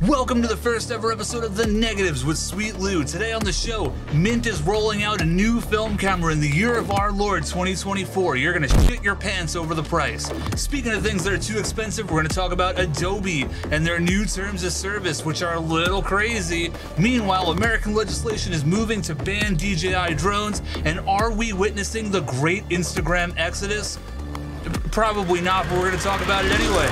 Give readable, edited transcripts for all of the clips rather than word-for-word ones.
Welcome to the first ever episode of The Negatives with Sweet Lou. Today on the show, Mint is rolling out a new film camera in the year of our Lord 2024. You're gonna shit your pants over the price. Speaking of things that are too expensive, we're gonna talk about Adobe and their new terms of service, which are a little crazy. Meanwhile, American legislation is moving to ban DJI drones, and are we witnessing the great Instagram exodus? Probably not, but we're gonna talk about it anyway.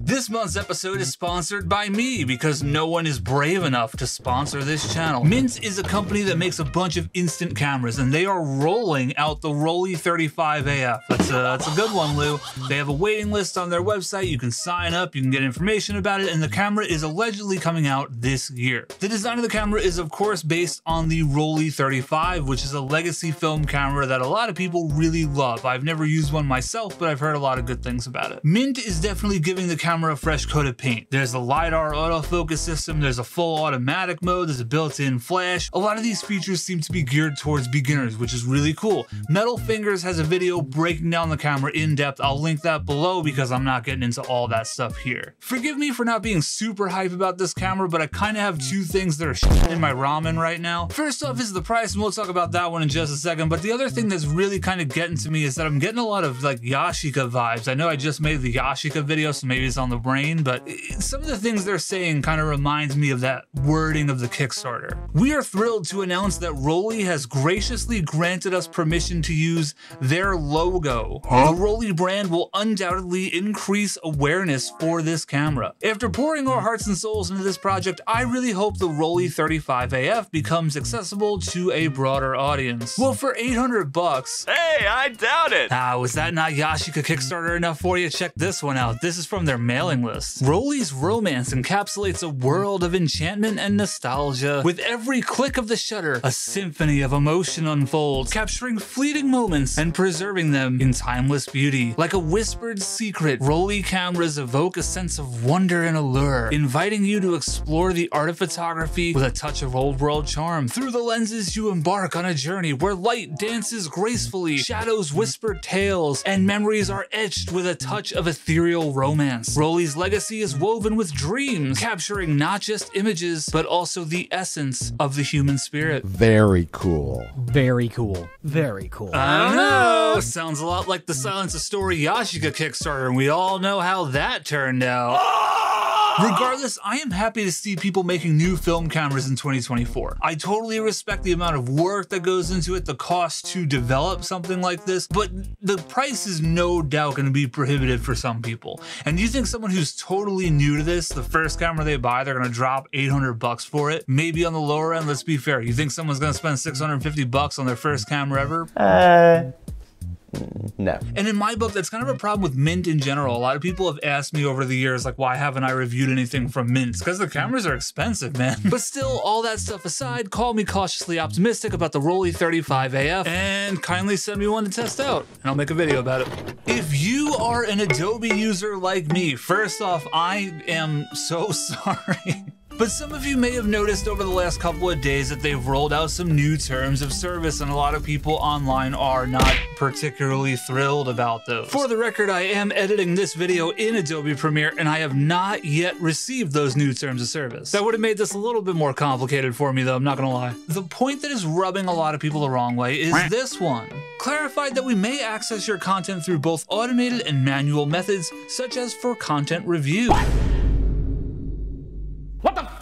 This month's episode is sponsored by me because no one is brave enough to sponsor this channel. Mint is a company that makes a bunch of instant cameras, and they are rolling out the Rollei 35AF. That's a good one, Lou. They have a waiting list on their website. You can sign up, you can get information about it, and the camera is allegedly coming out this year. The design of the camera is, of course, based on the Rollei 35, which is a legacy film camera that a lot of people really love. I've never used one myself, but I've heard a lot of good things about it. Mint is definitely giving the camera a fresh coat of paint. There's a LiDAR autofocus system, there's a full automatic mode, there's a built-in flash. A lot of these features seem to be geared towards beginners, which is really cool. Metal Fingers has a video breaking down the camera in depth. I'll link that below because I'm not getting into all that stuff here. Forgive me for not being super hype about this camera, but I kind of have two things that are shit in my ramen right now. First off is the price, and we'll talk about that one in just a second, but the other thing that's really kind of getting to me is that I'm getting a lot of like Yashica vibes. I know I just made the Yashica video, so maybe it's on the brain, but some of the things they're saying kind of reminds me of that wording of the Kickstarter. We are thrilled to announce that Rollei has graciously granted us permission to use their logo. The Rollei brand will undoubtedly increase awareness for this camera. After pouring our hearts and souls into this project, I really hope the Rollei 35AF becomes accessible to a broader audience. Well, for 800 bucks. Hey, I doubt it. Was that not Yashica Kickstarter enough for you? Check this one out. This is from their mailing list. Rollei's romance encapsulates a world of enchantment and nostalgia. With every click of the shutter, a symphony of emotion unfolds, capturing fleeting moments and preserving them in timeless beauty. Like a whispered secret, Rollei cameras evoke a sense of wonder and allure, inviting you to explore the art of photography with a touch of old world charm. Through the lenses, you embark on a journey where light dances gracefully, shadows whisper tales, and memories are etched with a touch of ethereal romance. Rollei's legacy is woven with dreams, capturing not just images, but also the essence of the human spirit. Very cool. Very cool. Very cool. I don't know. Sounds a lot like the Silence of Story Yashica Kickstarter, and we all know how that turned out. Regardless, I am happy to see people making new film cameras in 2024. I totally respect the amount of work that goes into it, the cost to develop something like this, but the price is no doubt going to be prohibitive for some people. And you think someone who's totally new to this, the first camera they buy, they're going to drop 800 bucks for it? Maybe on the lower end, let's be fair. You think someone's going to spend 650 bucks on their first camera ever? No. And in my book, that's kind of a problem with Mint in general. A lot of people have asked me over the years, like, why haven't I reviewed anything from Mint? Because the cameras are expensive, man. But still, all that stuff aside, call me cautiously optimistic about the Rollei 35AF and kindly send me one to test out, and I'll make a video about it. If you are an Adobe user like me, first off, I am so sorry. But some of you may have noticed over the last couple of days that they've rolled out some new terms of service, and a lot of people online are not particularly thrilled about those. For the record, I am editing this video in Adobe Premiere, and I have not yet received those new terms of service. That would have made this a little bit more complicated for me, though, I'm not gonna lie. The point that is rubbing a lot of people the wrong way is this one. Clarified that we may access your content through both automated and manual methods, such as for content review.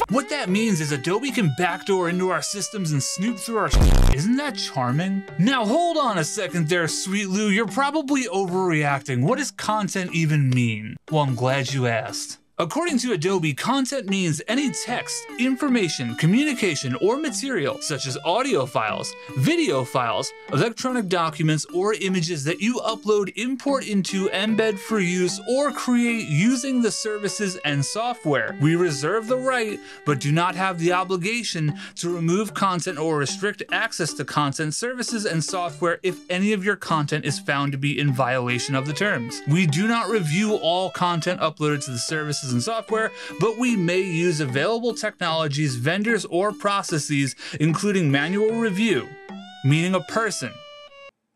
What that means is Adobe can backdoor into our systems and snoop through our shit. Isn't that charming? Now hold on a second there, Sweet Lou. You're probably overreacting. What does content even mean? Well, I'm glad you asked. According to Adobe, content means any text, information, communication, or material, such as audio files, video files, electronic documents, or images that you upload, import into, embed for use, or create using the services and software. We reserve the right, but do not have the obligation to remove content or restrict access to content, services, and software if any of your content is found to be in violation of the terms. We do not review all content uploaded to the services and software, but we may use available technologies, vendors, or processes, including manual review, meaning a person.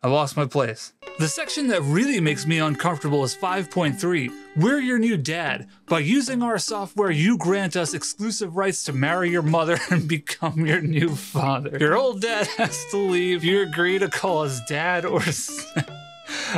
I lost my place. The section that really makes me uncomfortable is 5.3. We're your new dad. By using our software, you grant us exclusive rights to marry your mother and become your new father. Your old dad has to leave. You agree to call us dad or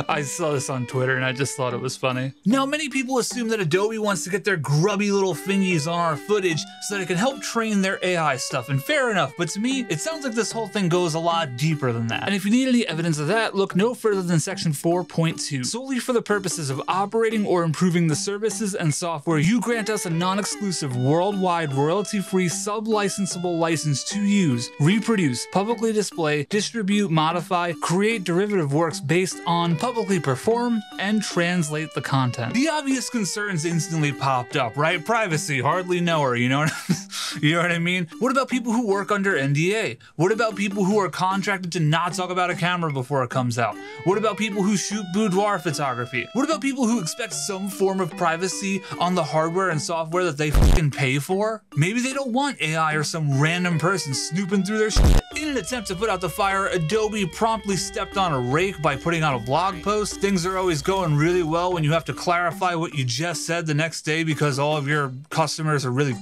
I saw this on Twitter and I just thought it was funny. Now, many people assume that Adobe wants to get their grubby little fingies on our footage so that it can help train their AI stuff, and fair enough, but to me, it sounds like this whole thing goes a lot deeper than that. And if you need any evidence of that, look no further than section 4.2. Solely for the purposes of operating or improving the services and software, you grant us a non-exclusive, worldwide, royalty-free, sub-licensable license to use, reproduce, publicly display, distribute, modify, create derivative works based on, publicly perform, and translate the content. The obvious concerns instantly popped up, right? Privacy, hardly know her, you know what I mean? What about people who work under NDA? What about people who are contracted to not talk about a camera before it comes out? What about people who shoot boudoir photography? What about people who expect some form of privacy on the hardware and software that they fucking pay for? Maybe they don't want AI or some random person snooping through their shit. In an attempt to put out the fire, Adobe promptly stepped on a rake by putting out a blog post. Things are always going really well when you have to clarify what you just said the next day because all of your customers are really,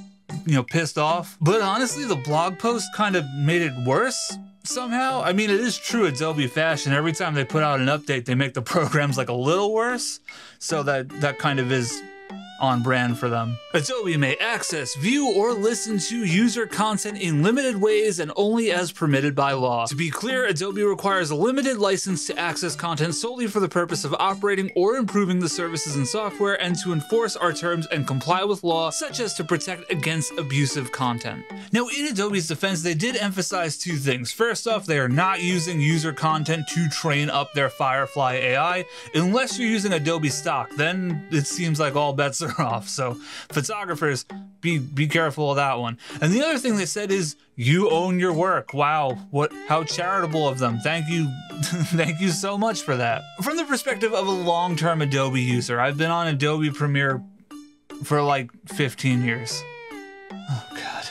pissed off. But honestly, the blog post kind of made it worse somehow. I mean, it is true Adobe fashion. Every time they put out an update, they make the programs like a little worse. So that kind of is on brand for them. Adobe may access, view, or listen to user content in limited ways and only as permitted by law. To be clear, Adobe requires a limited license to access content solely for the purpose of operating or improving the services and software and to enforce our terms and comply with law, such as to protect against abusive content. Now, in Adobe's defense, they did emphasize two things. First off, they are not using user content to train up their Firefly AI. Unless you're using Adobe stock, then it seems like all bets are off. So photographers, be careful of that one. And the other thing they said is you own your work. Wow, how charitable of them. Thank you. Thank you so much for that. From the perspective of a long-term Adobe user, I've been on Adobe Premiere for like 15 years. Oh God.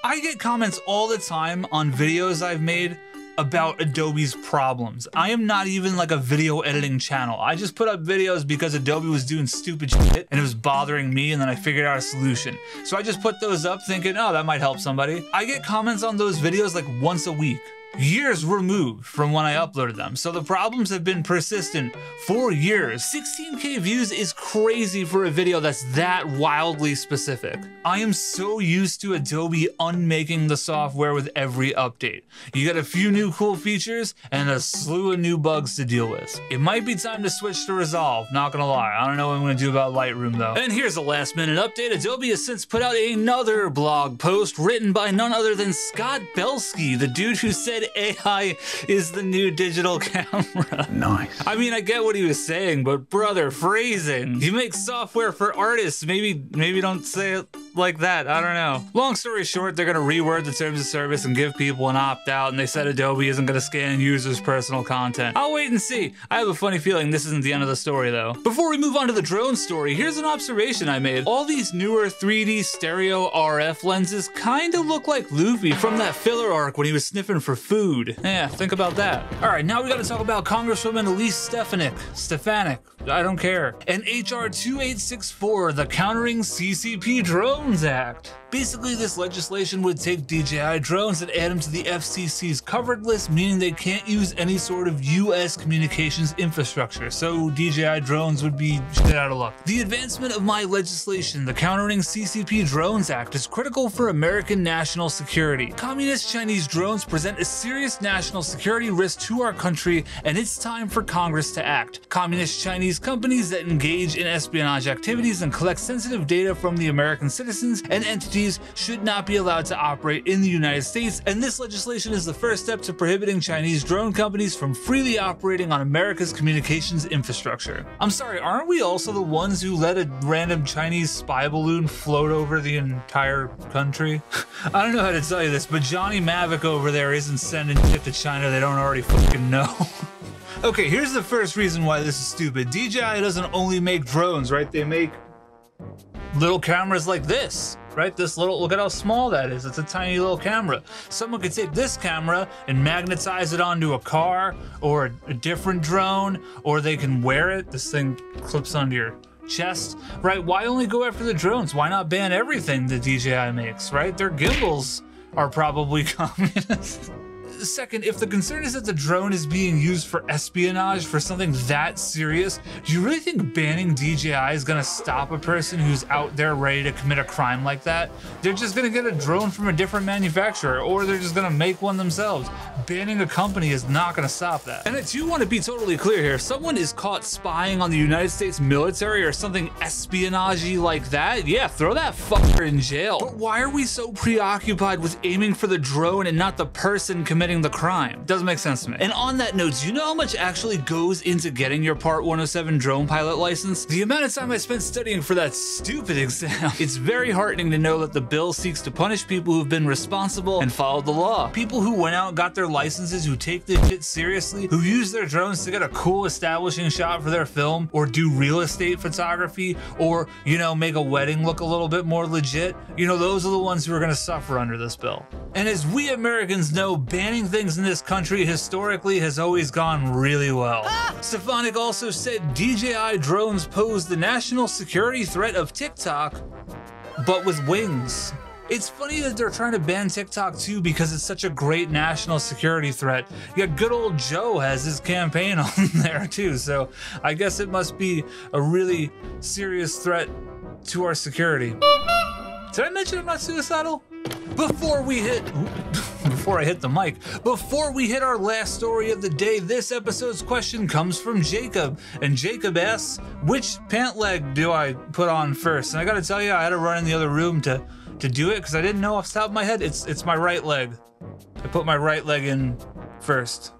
I get comments all the time on videos I've made about Adobe's problems. I am not even like a video editing channel. I just put up videos because Adobe was doing stupid shit and it was bothering me, and then I figured out a solution. So I just put those up thinking, oh, that might help somebody. I get comments on those videos like once a week, years removed from when I uploaded them. So the problems have been persistent for years. 16K views is crazy for a video that's that wildly specific. I am so used to Adobe unmaking the software with every update. You get a few new cool features and a slew of new bugs to deal with. It might be time to switch to Resolve, not gonna lie. I don't know what I'm gonna do about Lightroom though. And here's a last minute update. Adobe has since put out another blog post written by none other than Scott Belsky, the dude who said AI is the new digital camera. Nice. I mean, I get what he was saying, but brother, phrasing. You make software for artists. Maybe don't say it like that. I don't know. Long story short, they're gonna reword the terms of service and give people an opt-out, and they said Adobe isn't gonna scan users' personal content. I'll wait and see. I have a funny feeling this isn't the end of the story though. Before we move on to the drone story, here's an observation I made. All these newer 3D stereo RF lenses kinda look like Luffy from that filler arc when he was sniffing for food. Yeah, think about that. All right, now we gotta talk about Congresswoman Elise Stefanik, I don't care, and HR 2864, the Countering CCP Drones Act. Basically, this legislation would take DJI drones and add them to the FCC's covered list, meaning they can't use any sort of US communications infrastructure, so DJI drones would be shit out of luck. The advancement of my legislation, the Countering CCP Drones Act, is critical for American national security. Communist Chinese drones present a serious national security risk to our country, and it's time for Congress to act. Communist Chinese companies that engage in espionage activities and collect sensitive data from the American citizens and entities should not be allowed to operate in the United States, and this legislation is the first step to prohibiting Chinese drone companies from freely operating on America's communications infrastructure. I'm sorry, aren't we also the ones who let a random Chinese spy balloon float over the entire country? I don't know how to tell you this, but Johnny Mavic over there isn't sending shit to China they don't already fucking know. Okay, here's the first reason why this is stupid. DJI doesn't only make drones, right? They make little cameras like this. right? This little, look at how small that is. It's a tiny little camera. Someone could take this camera and magnetize it onto a car or a different drone, or they can wear it. This thing clips onto your chest, right? Why only go after the drones? Why not ban everything that DJI makes, right? Their gimbals are probably communist. Second, if the concern is that the drone is being used for espionage, for something that serious, do you really think banning DJI is gonna stop a person who's out there ready to commit a crime like that? They're just gonna get a drone from a different manufacturer, or they're just gonna make one themselves. Banning a company is not gonna stop that. And I do want to be totally clear here. If someone is caught spying on the United States military or something espionage-y like that, yeah, throw that fucker in jail. But why are we so preoccupied with aiming for the drone and not the person committing the crime? Doesn't make sense to me. And on that note, do you know how much actually goes into getting your Part 107 drone pilot license? The amount of time I spent studying for that stupid exam. It's very heartening to know that the bill seeks to punish people who've been responsible and followed the law. People who went out and got their licenses, who take this shit seriously, who use their drones to get a cool establishing shot for their film, or do real estate photography, or, you know, make a wedding look a little bit more legit. You know, those are the ones who are gonna suffer under this bill. And as we Americans know, banning things in this country historically has always gone really well. Stefanik also said DJI drones pose the national security threat of TikTok, but with wings. It's funny that they're trying to ban TikTok too, because it's such a great national security threat. Yeah, good old Joe has his campaign on there too, so I guess it must be a really serious threat to our security. Did I mention I'm not suicidal? Before I hit the mic, before we hit our last story of the day, this episode's question comes from Jacob. And Jacob asks, which pant leg do I put on first? And I gotta tell you, I had to run in the other room to do it because I didn't know off the top of my head. It's my right leg. I put my right leg in first.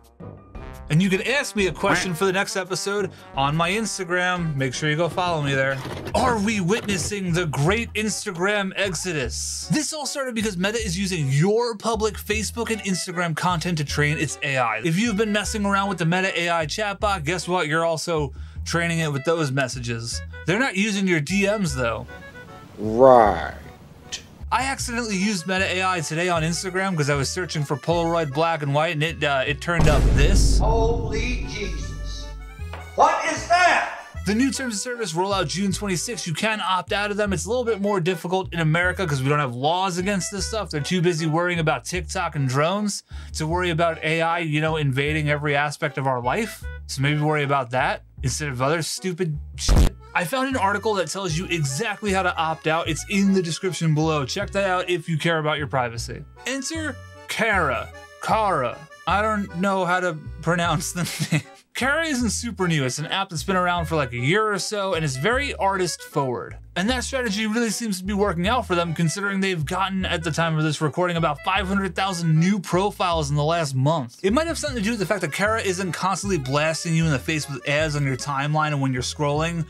And you can ask me a question for the next episode on my Instagram. Make sure you go follow me there. Are we witnessing the great Instagram exodus? This all started because Meta is using your public Facebook and Instagram content to train its AI. If you've been messing around with the Meta AI chatbot, guess what? You're also training it with those messages. They're not using your DMs though. Right. I accidentally used Meta AI today on Instagram because I was searching for Polaroid black and white, and it turned up this. Holy Jesus. What is that? The new terms of service roll out June 26th. You can opt out of them. It's a little bit more difficult in America because we don't have laws against this stuff. They're too busy worrying about TikTok and drones to worry about AI, you know, invading every aspect of our life. So maybe worry about that instead of other stupid shit. I found an article that tells you exactly how to opt out. It's in the description below. Check that out if you care about your privacy. Enter Cara. I don't know how to pronounce the name. Cara isn't super new. It's an app that's been around for like a year or so, and it's very artist forward. And that strategy really seems to be working out for them, considering they've gotten, at the time of this recording, about 500,000 new profiles in the last month. It might have something to do with the fact that Cara isn't constantly blasting you in the face with ads on your timeline and when you're scrolling,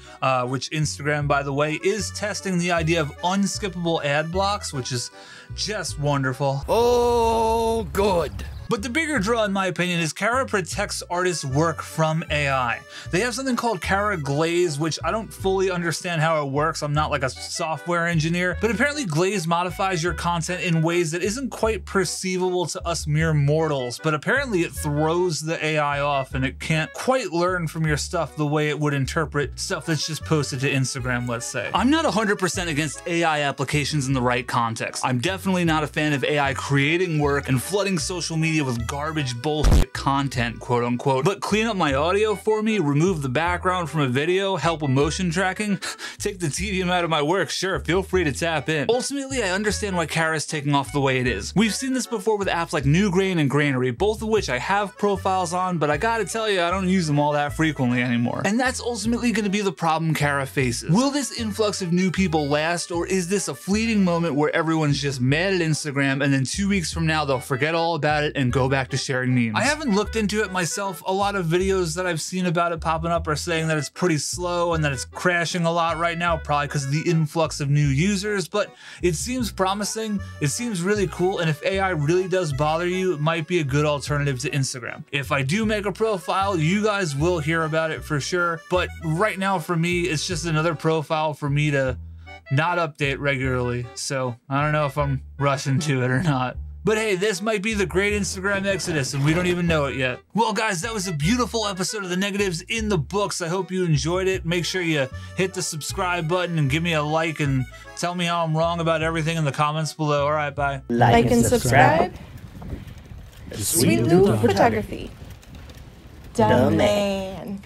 which Instagram, by the way, is testing the idea of unskippable ad blocks, which is just wonderful. Oh, good. But the bigger draw, in my opinion, is Cara protects artists' work from AI. They have something called Cara Glaze, which I don't fully understand how it works. I'm not like a software engineer, but apparently Glaze modifies your content in ways that isn't quite perceivable to us mere mortals, but apparently it throws the AI off and it can't quite learn from your stuff the way it would interpret stuff that's just posted to Instagram, let's say. I'm not 100% against AI applications in the right context. I'm definitely not a fan of AI creating work and flooding social media with garbage bullshit content, quote unquote. But clean up my audio for me, remove the background from a video, help with motion tracking, take the tedium out of my work, sure, feel free to tap in. Ultimately, I understand why Cara's taking off the way it is. We've seen this before with apps like Newgrain and Granary, both of which I have profiles on, but I gotta tell you, I don't use them all that frequently anymore. And that's ultimately gonna be the problem Cara faces. Will this influx of new people last, or is this a fleeting moment where everyone's just mad at Instagram and then 2 weeks from now they'll forget all about it and go back to sharing memes? I haven't looked into it myself. A lot of videos that I've seen about it popping up are saying that it's pretty slow and that it's crashing a lot right now, probably because of the influx of new users, but it seems promising. It seems really cool, and if AI really does bother you, it might be a good alternative to Instagram. If I do make a profile, you guys will hear about it for sure, but right now for me, it's just another profile for me to not update regularly. So I don't know if I'm rushing to it or not. But hey, this might be the great Instagram exodus and we don't even know it yet. Well guys, that was a beautiful episode of The Negatives in the books. I hope you enjoyed it. Make sure you hit the subscribe button and give me a like and tell me how I'm wrong about everything in the comments below. All right, bye. Like and subscribe. Sweet Loop Photography. Dumb man.